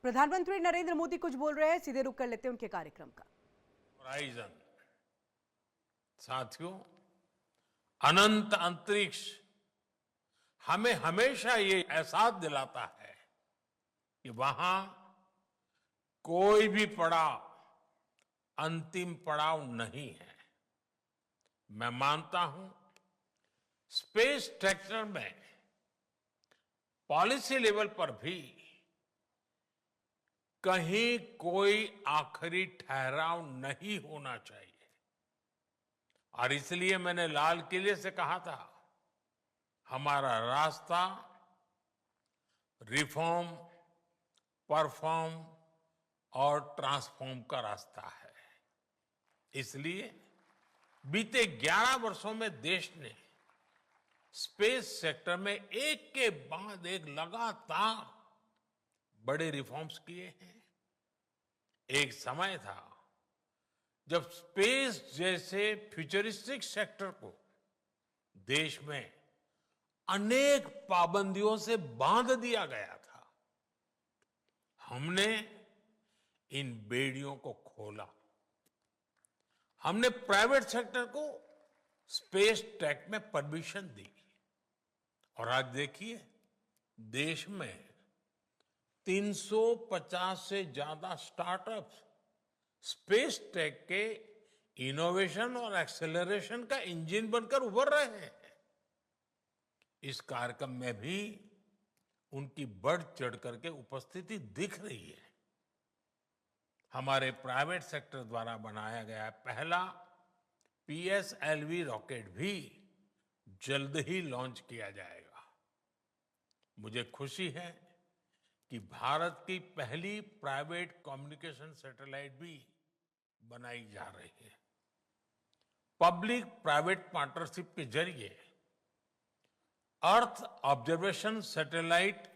प्रधानमंत्री नरेंद्र मोदी कुछ बोल रहे हैं, सीधे रुक कर लेते हैं उनके कार्यक्रम का। होराइजन साथियों, अनंत अंतरिक्ष हमें हमेशा ये एहसास दिलाता है कि वहां कोई भी पड़ाव अंतिम पड़ाव नहीं है। मैं मानता हूं स्पेस सेक्टर में पॉलिसी लेवल पर भी कहीं कोई आखिरी ठहराव नहीं होना चाहिए। और इसलिए मैंने लाल किले से कहा था, हमारा रास्ता रिफॉर्म, परफॉर्म और ट्रांसफॉर्म का रास्ता है। इसलिए बीते 11 वर्षों में देश ने स्पेस सेक्टर में एक के बाद एक लगातार बड़े रिफॉर्म्स किए हैं। एक समय था जब स्पेस जैसे फ्यूचरिस्टिक सेक्टर को देश में अनेक पाबंदियों से बांध दिया गया था। हमने इन बेड़ियों को खोला। हमने प्राइवेट सेक्टर को स्पेस टेक में परमिशन दी और आज देखिए देश में 350 से ज्यादा स्टार्टअप्स स्पेस टेक के इनोवेशन और एक्सेलरेशन का इंजन बनकर उभर रहे हैं। इस कार्यक्रम में भी उनकी बढ़ चढ़ करके उपस्थिति दिख रही है। हमारे प्राइवेट सेक्टर द्वारा बनाया गया पहला PSLV रॉकेट भी जल्द ही लॉन्च किया जाएगा। मुझे खुशी है कि भारत की पहली प्राइवेट कम्युनिकेशन सैटेलाइट भी बनाई जा रही है। पब्लिक प्राइवेट पार्टनरशिप के जरिए अर्थ ऑब्जर्वेशन सैटेलाइट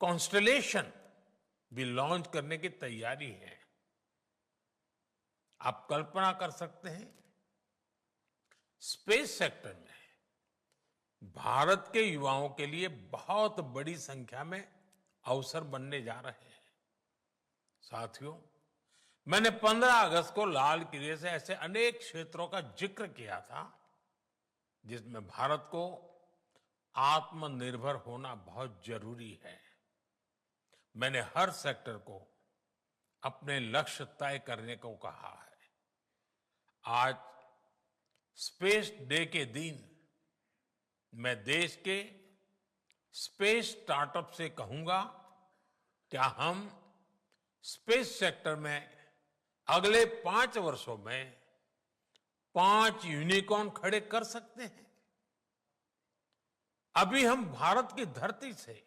कॉन्स्टलेशन भी लॉन्च करने की तैयारी है। आप कल्पना कर सकते हैं स्पेस सेक्टर में भारत के युवाओं के लिए बहुत बड़ी संख्या में अवसर बनने जा रहे हैं। साथियों, मैंने 15 अगस्त को लाल किले से ऐसे अनेक क्षेत्रों का जिक्र किया था जिसमें भारत को आत्मनिर्भर होना बहुत जरूरी है। मैंने हर सेक्टर को अपने लक्ष्य तय करने को कहा है। आज स्पेस डे के दिन मैं देश के स्पेस स्टार्टअप से कहूंगा, क्या हम स्पेस सेक्टर में अगले 5 वर्षों में 5 यूनिकॉर्न खड़े कर सकते हैं? अभी हम भारत की धरती से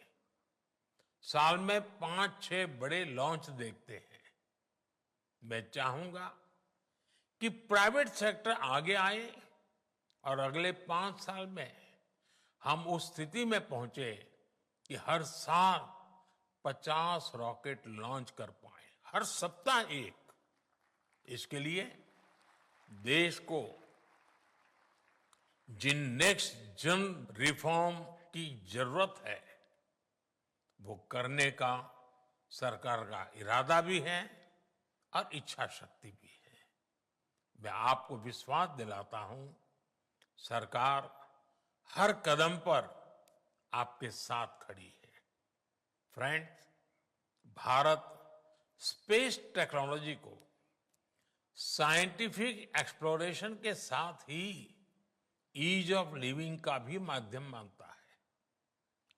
साल में 5-6 बड़े लॉन्च देखते हैं। मैं चाहूंगा कि प्राइवेट सेक्टर आगे आए और अगले 5 साल में हम उस स्थिति में पहुंचे कि हर साल 50 रॉकेट लॉन्च कर पाए, हर सप्ताह एक। इसके लिए देश को जिन नेक्स्ट जन रिफॉर्म की जरूरत है वो करने का सरकार का इरादा भी है और इच्छा शक्ति भी है। मैं आपको विश्वास दिलाता हूं, सरकार हर कदम पर आपके साथ खड़ी है। फ्रेंड्स, भारत स्पेस टेक्नोलॉजी को साइंटिफिक एक्सप्लोरेशन के साथ ही ईज ऑफ लिविंग का भी माध्यम मानता है।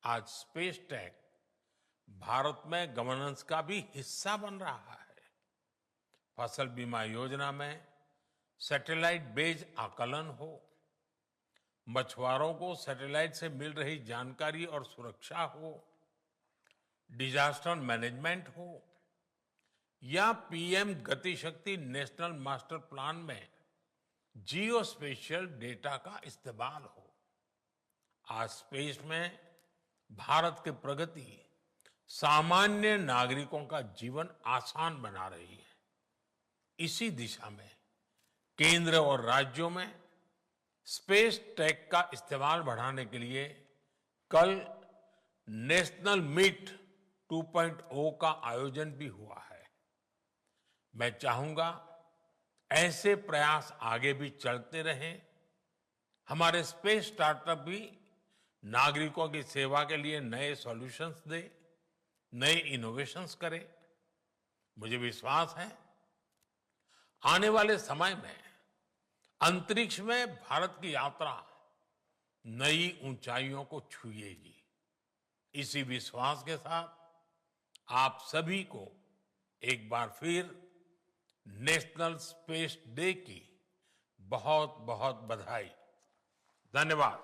आज स्पेस टेक भारत में गवर्नेंस का भी हिस्सा बन रहा है। फसल बीमा योजना में सैटेलाइट बेस्ड आकलन हो, मछुआरों को सैटेलाइट से मिल रही जानकारी और सुरक्षा हो, डिजास्टर मैनेजमेंट हो या पीएम गति शक्ति नेशनल मास्टर प्लान में जियो स्पेशियल डेटा का इस्तेमाल हो। आज स्पेस में भारत की प्रगति सामान्य नागरिकों का जीवन आसान बना रही है। इसी दिशा में केंद्र और राज्यों में स्पेस टेक का इस्तेमाल बढ़ाने के लिए कल नेशनल मीट 2.0 का आयोजन भी हुआ है। मैं चाहूंगा ऐसे प्रयास आगे भी चलते रहें। हमारे स्पेस स्टार्टअप भी नागरिकों की सेवा के लिए नए सॉल्यूशंस दे, नए इनोवेशंस करे। मुझे विश्वास है आने वाले समय में अंतरिक्ष में भारत की यात्रा नई ऊंचाइयों को छुएगी। इसी विश्वास के साथ आप सभी को एक बार फिर नेशनल स्पेस डे की बहुत बहुत बधाई। धन्यवाद।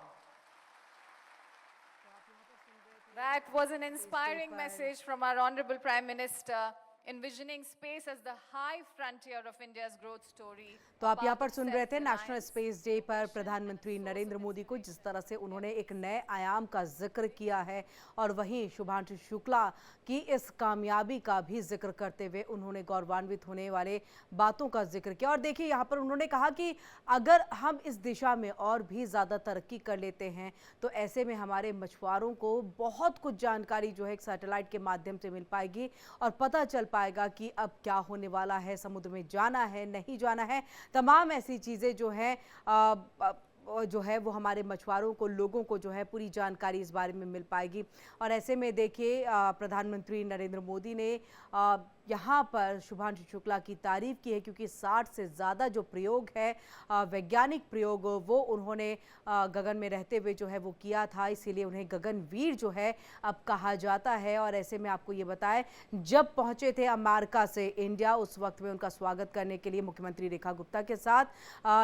That was an inspiring message from our Honorable Prime Minister, envisioning space as the high frontier of India's growth story. तो आप यहाँ पर सुन रहे थे नेशनल स्पेस डे पर प्रधानमंत्री नरेंद्र मोदी को, जिस तरह से उन्होंने एक नए आयाम का जिक्र किया है और वहीं शुभांशु शुक्ला की इस कामयाबी का भी जिक्र करते हुए उन्होंने गौरवान्वित होने वाले बातों का जिक्र किया। और देखिए यहाँ पर उन्होंने कहा कि अगर हम इस दिशा में और भी ज़्यादा तरक्की कर लेते हैं तो ऐसे में हमारे मछुआरों को बहुत कुछ जानकारी जो है एक सैटेलाइट के माध्यम से मिल पाएगी और पता चल पाएगा कि अब क्या होने वाला है, समुद्र में जाना है नहीं जाना है, तमाम ऐसी चीज़ें जो है वो हमारे मछुआरों को, लोगों को जो है पूरी जानकारी इस बारे में मिल पाएगी। और ऐसे में देखिए प्रधानमंत्री नरेंद्र मोदी ने यहाँ पर शुभांशु शुक्ला की तारीफ की है, क्योंकि 60 से ज़्यादा जो प्रयोग है, वैज्ञानिक प्रयोग, वो उन्होंने गगन में रहते हुए जो है वो किया था, इसीलिए उन्हें गगनवीर जो है अब कहा जाता है। और ऐसे में आपको ये बताएं, जब पहुँचे थे अमेरिका से इंडिया, उस वक्त में उनका स्वागत करने के लिए मुख्यमंत्री रेखा गुप्ता के साथ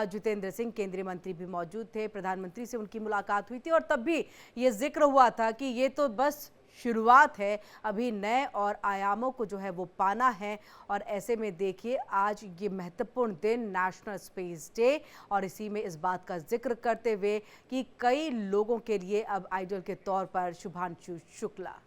जितेंद्र सिंह केंद्रीय मंत्री भी मौजूद थे। प्रधानमंत्री से उनकी मुलाकात हुई थी और तब भी ये जिक्र हुआ था कि ये तो बस शुरुआत है, अभी नए और आयामों को जो है वो पाना है। और ऐसे में देखिए आज ये महत्वपूर्ण दिन नेशनल स्पेस डे, और इसी में इस बात का जिक्र करते हुए कि कई लोगों के लिए अब आइडल के तौर पर शुभांशु शुक्ला।